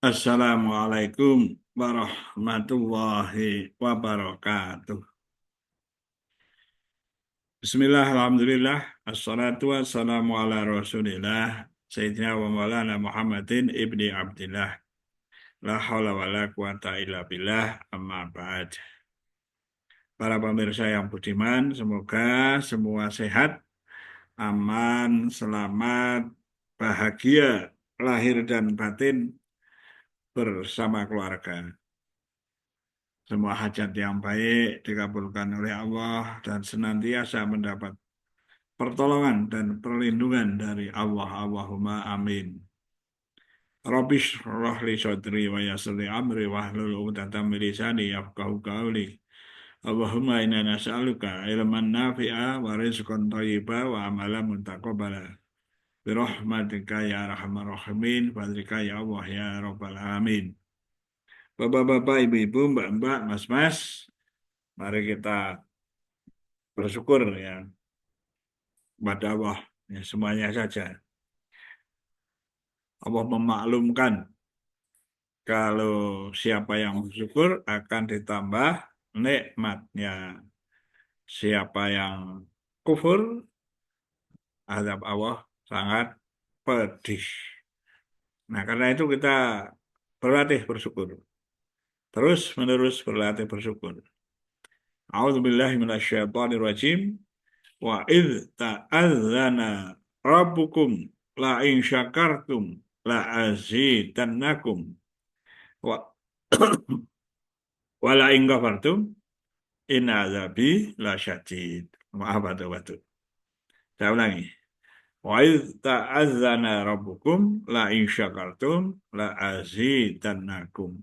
Assalamualaikum warahmatullahi wabarakatuh. Bismillah, alhamdulillah, assalatu wassalamu ala rasulillah, Sayyidina wa maulana Muhammadin ibni Abdillah, la hawla wa la quwata illa billah, amma ba'd. Para pemirsa yang budiman, semoga semua sehat, aman, selamat, bahagia, lahir dan batin bersama keluarga. Semua hajat yang baik dikabulkan oleh Allah dan senantiasa mendapat pertolongan dan perlindungan dari Allah. Allahumma amin. Rabbi shrah li sadri wa yassir li amri wahlul 'uqdatam min lisani yafqahu qawli. Allahumma inna nas'aluka ilman nafi'a wa rizqan thayyiba wa amalan mutaqabbala. Bi rahmatika ya arhamar rahimin, fadlika ya Allah ya rabbal alamin. Bapak-bapak, ibu-ibu, mbak-mbak, mas-mas, mari kita bersyukur ya kepada Allah, ya, semuanya saja. Allah memaklumkan kalau siapa yang bersyukur akan ditambah nikmatnya. Siapa yang kufur, azab Allah sangat pedih. Nah, karena itu kita berlatih bersyukur. Terus menerus berlatih bersyukur. A'udzubillahi minasyaitonirrajim. Wa idh ta'adzana rabbukum la in syakartum la azidannakum wa wa la in kafartum in azabi lasyadid. Maaf batu-batu. Saya ulangi. Wa idh ta'adzana rabbukum la in syakartum la azidannakum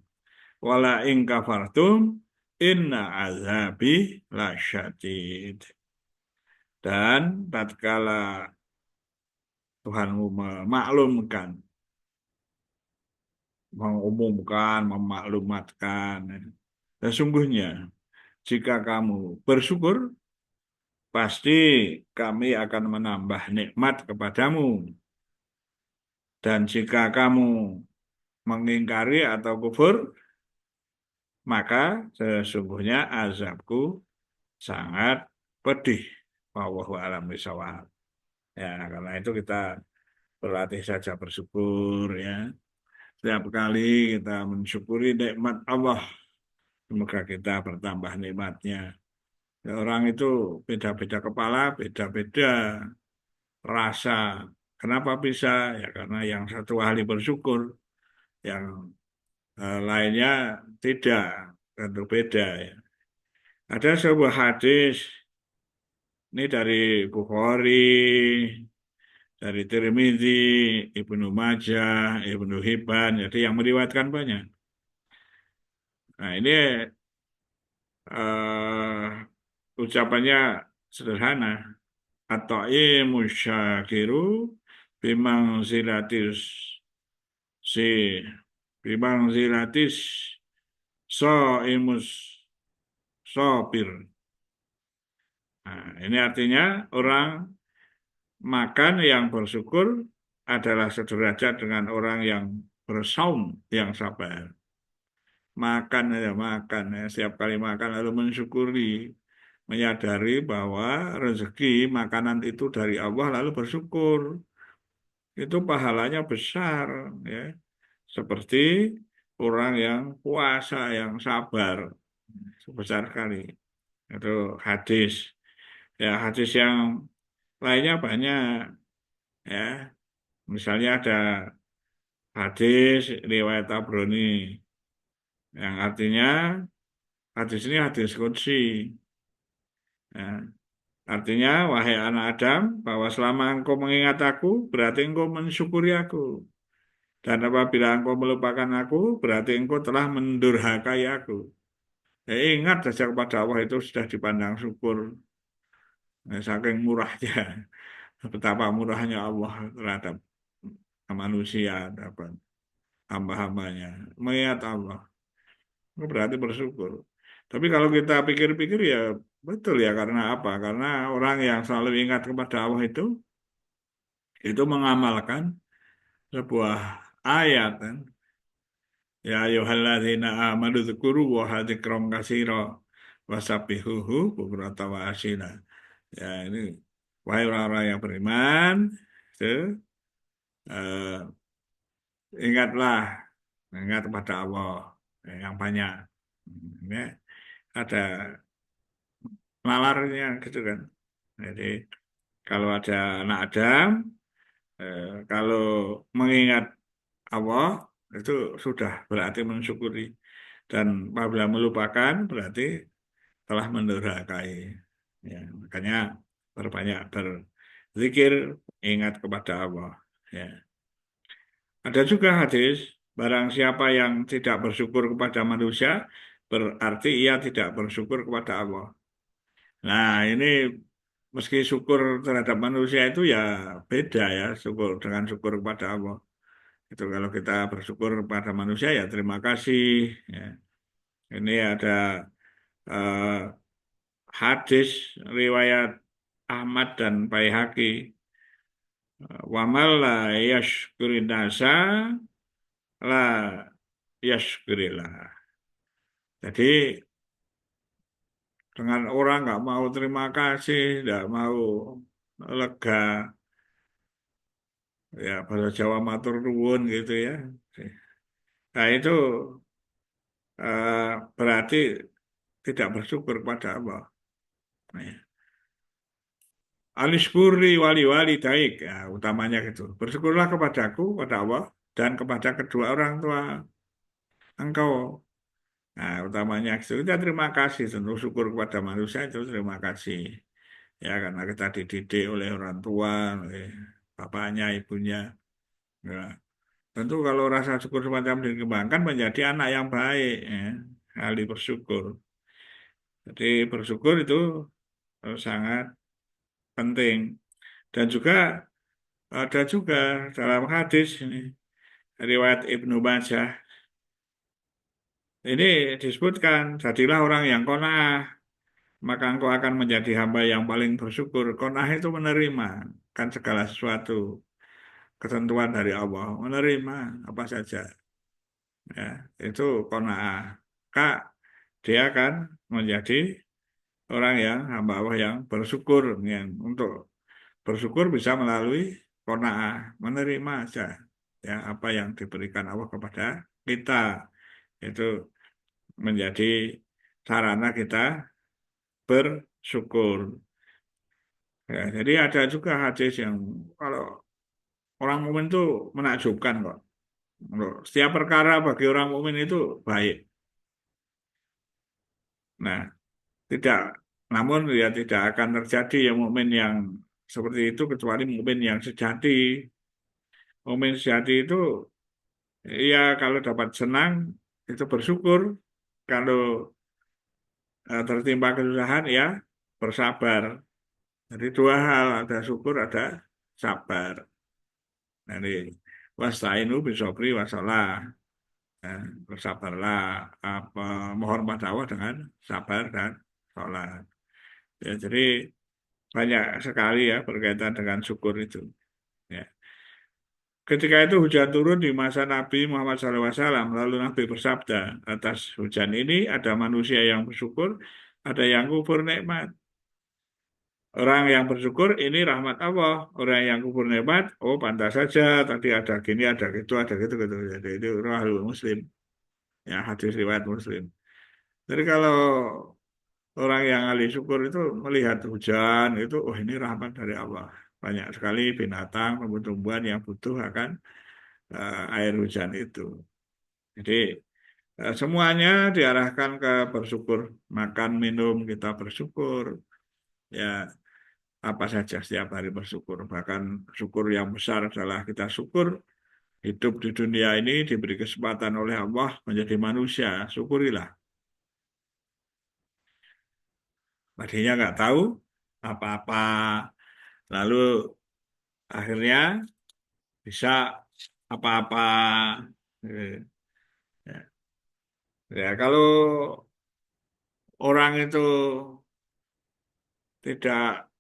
wa la in kafartum inna azabi lasyadid. Dan tatkala Tuhanmu memaklumkan, mengumumkan, memaklumatkan. Dan sungguhnya, jika kamu bersyukur, pasti kami akan menambah nikmat kepadamu. Dan jika kamu mengingkari atau kufur, maka sesungguhnya azabku sangat pedih. Wallahu a'lam bishawab. Ya, karena itu kita berlatih saja bersyukur ya. Setiap kali kita mensyukuri nikmat Allah, semoga kita bertambah nikmatnya. Ya, orang itu beda-beda kepala, beda-beda rasa. Kenapa bisa? Ya karena yang satu ahli bersyukur, yang lainnya tidak, tentu beda ya. Ada sebuah hadis, ini dari Bukhari, dari Tirmidzi, Ibnu Majah, Ibnu Hibban, jadi yang meriwayatkan banyak. Nah ini ucapannya sederhana. At-ta'imu syakiru bimang zilatis si bimang zilatis imus sopir. Nah, ini artinya orang makan yang bersyukur adalah sederajat dengan orang yang bersaum yang sabar. Makan ya makan ya, setiap kali makan lalu mensyukuri, menyadari bahwa rezeki makanan itu dari Allah lalu bersyukur, itu pahalanya besar ya, seperti orang yang puasa yang sabar sebesar sekali. Itu hadis ya, hadis yang lainnya banyak ya, misalnya ada hadis riwayat Tabrani yang artinya hadis ini hadis qudsi ya. Artinya, wahai anak Adam, bahwa selama engkau mengingat aku, berarti engkau mensyukuri aku. Dan apabila engkau melupakan aku, berarti engkau telah mendurhakai aku. Ya, ingat saja kepada Allah itu sudah dipandang syukur. Nah, saking murahnya, betapa murahnya Allah terhadap manusia, terhadap hamba-hambanya. Mengingat Allah, itu berarti bersyukur. Tapi kalau kita pikir-pikir ya betul ya, karena apa? Karena orang yang selalu ingat kepada Allah itu mengamalkan sebuah ayat kan. Ya ayyuhalladzina amanu dzkuru wa dzikram katsira wasabbihuhu bukrata wa asila. Ya ini wahai orang-orang yang beriman, itu, eh, ingatlah, ingat kepada Allah yang banyak. Ya, ada nalarnya gitu kan. Jadi kalau ada anak Adam, kalau mengingat Allah itu sudah berarti mensyukuri dan apabila melupakan berarti telah mendurhakai. Ya, makanya berbanyak berzikir, ingat kepada Allah. Ya. Ada juga hadis, barang siapa yang tidak bersyukur kepada manusia, berarti ia tidak bersyukur kepada Allah. Nah, ini meski syukur terhadap manusia itu ya beda ya, syukur dengan syukur kepada Allah. Itu kalau kita bersyukur kepada manusia ya terima kasih. Ya. Ini ada eh, hadis riwayat Ahmad dan Baihaqi. Wa man la yashkurin nasa la yashkurillah. Jadi dengan orang nggak mau terima kasih, nggak mau lega, ya bahasa Jawa matur nuwun gitu ya. Nah itu berarti tidak bersyukur kepada Allah. Nah, ya. Alishkuri wali daik, ya, utamanya gitu. Bersyukurlah kepadaku, kepada Allah, dan kepada kedua orang tua engkau. Nah, utamanya itu kita terima kasih, tentu syukur kepada manusia itu terima kasih. Ya, karena kita dididik oleh orang tua, oleh bapaknya, ibunya. Ya. Tentu kalau rasa syukur semacam dikembangkan menjadi anak yang baik, ya. Ahli bersyukur. Jadi bersyukur itu sangat penting. Dan juga ada juga dalam hadis ini riwayat Ibnu Majah ini disebutkan jadilah orang yang qanaah maka engkau akan menjadi hamba yang paling bersyukur. Qanaah itu menerima kan segala sesuatu ketentuan dari Allah, menerima apa saja ya itu qanaah. Kak dia akan menjadi orang yang hamba Allah yang bersyukur yang untuk bersyukur bisa melalui qanaah, menerima aja ya apa yang diberikan Allah kepada kita itu menjadi sarana kita bersyukur. Ya, jadi ada juga hadis yang kalau orang mukmin itu menakjubkan kok. Setiap perkara bagi orang mukmin itu baik. Nah, tidak, namun ya tidak akan terjadi yang mukmin yang seperti itu kecuali mukmin yang sejati. Mukmin sejati itu ya kalau dapat senang itu bersyukur, kalau tertimpa kesusahan ya bersabar. Jadi dua hal, ada syukur, ada sabar. Jadi wastainu bisobri wasalah. Ya, bersabarlah, apa, mohon pada Allah dengan sabar dan sholat. Ya, jadi banyak sekali ya berkaitan dengan syukur itu. Ya. Ketika itu hujan turun di masa Nabi Muhammad SAW, lalu Nabi bersabda, atas hujan ini ada manusia yang bersyukur, ada yang kufur nikmat. Orang yang bersyukur ini rahmat Allah. Orang yang kufur nikmat, oh pantas saja. Tadi ada gini, ada gitu, ada gitu, gitu. Jadi itu rahul Muslim. Ya hadis riwayat Muslim. Jadi kalau orang yang ahli syukur itu melihat hujan itu, oh ini rahmat dari Allah. Banyak sekali binatang, tumbuh-tumbuhan yang butuh akan air hujan itu. Jadi semuanya diarahkan ke bersyukur. Makan, minum, kita bersyukur. Ya, apa saja setiap hari bersyukur. Bahkan syukur yang besar adalah kita syukur hidup di dunia ini diberi kesempatan oleh Allah menjadi manusia. Syukurilah. Tadinya nggak tahu apa-apa. Lalu akhirnya bisa apa-apa. Eh, Ya, ya, kalau orang itu tidak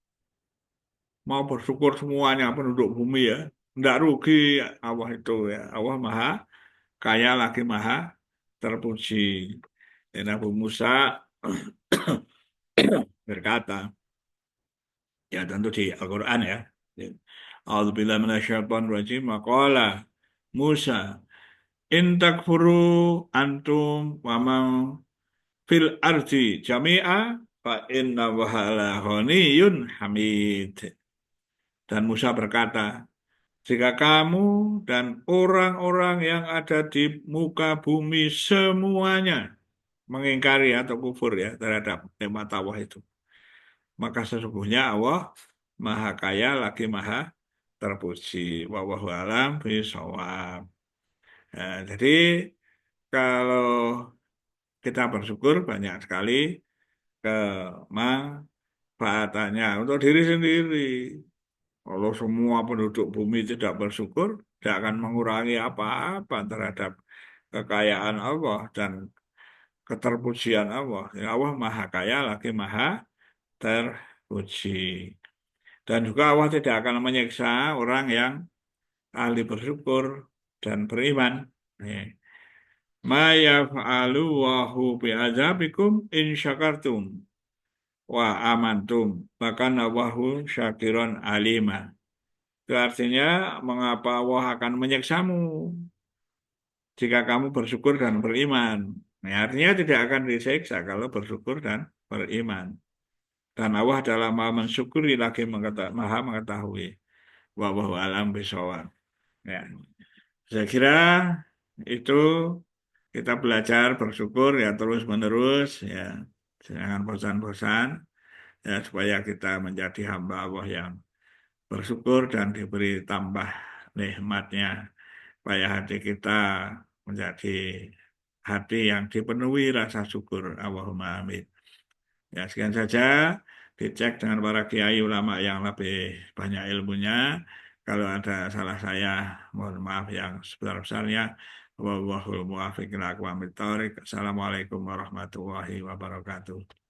mau bersyukur semuanya penduduk bumi ya, tidak rugi Allah itu ya. Allah Maha kaya lagi maha terpuji. Dan Nabi Musa berkata, ya tentu di Al-Quran ya. A'udzubillahi minasyaitonir rajim. Maqala Musa in takfuru antum wa man fil ardi jami'a fa inna wahala ghaniyun hamid. Dan Musa berkata, jika kamu dan orang-orang yang ada di muka bumi semuanya mengingkari atau kufur ya terhadap nikmat Allah itu, maka sesungguhnya Allah Maha Kaya lagi Maha Terpuji. Wallahu a'lam bishawab. Nah, jadi kalau kita bersyukur banyak sekali kemanfaatannya untuk diri sendiri. Kalau semua penduduk bumi tidak bersyukur, tidak akan mengurangi apa-apa terhadap kekayaan Allah dan keterpujian Allah. Ya, Allah Maha Kaya lagi Maha Terpuji. Dan juga Allah tidak akan menyiksa orang yang ahli bersyukur dan beriman. Nih. Ma yaf'alu wahu bi'azabikum in syakartum wa amantum. Bahkan Allahu syakiron alima. Itu artinya mengapa Allah akan menyiksamu jika kamu bersyukur dan beriman. Nah, artinya tidak akan disiksa kalau bersyukur dan beriman. Dan Allah adalah maha mensyukuri lagi maha mengetahui. Wallahu alam bisawab. Ya. Saya kira itu kita belajar bersyukur ya terus menerus ya. Jangan bosan-bosan ya supaya kita menjadi hamba Allah yang bersyukur dan diberi tambah nikmatnya supaya hati kita menjadi hati yang dipenuhi rasa syukur. Allahumma amin. Ya, sekian saja. Dicek dengan para kiai ulama yang lebih banyak ilmunya. Kalau ada salah saya, mohon maaf yang sebesar-besarnya. Wallahul muwaffiq ila aqwamit thoriq. Assalamualaikum warahmatullahi wabarakatuh.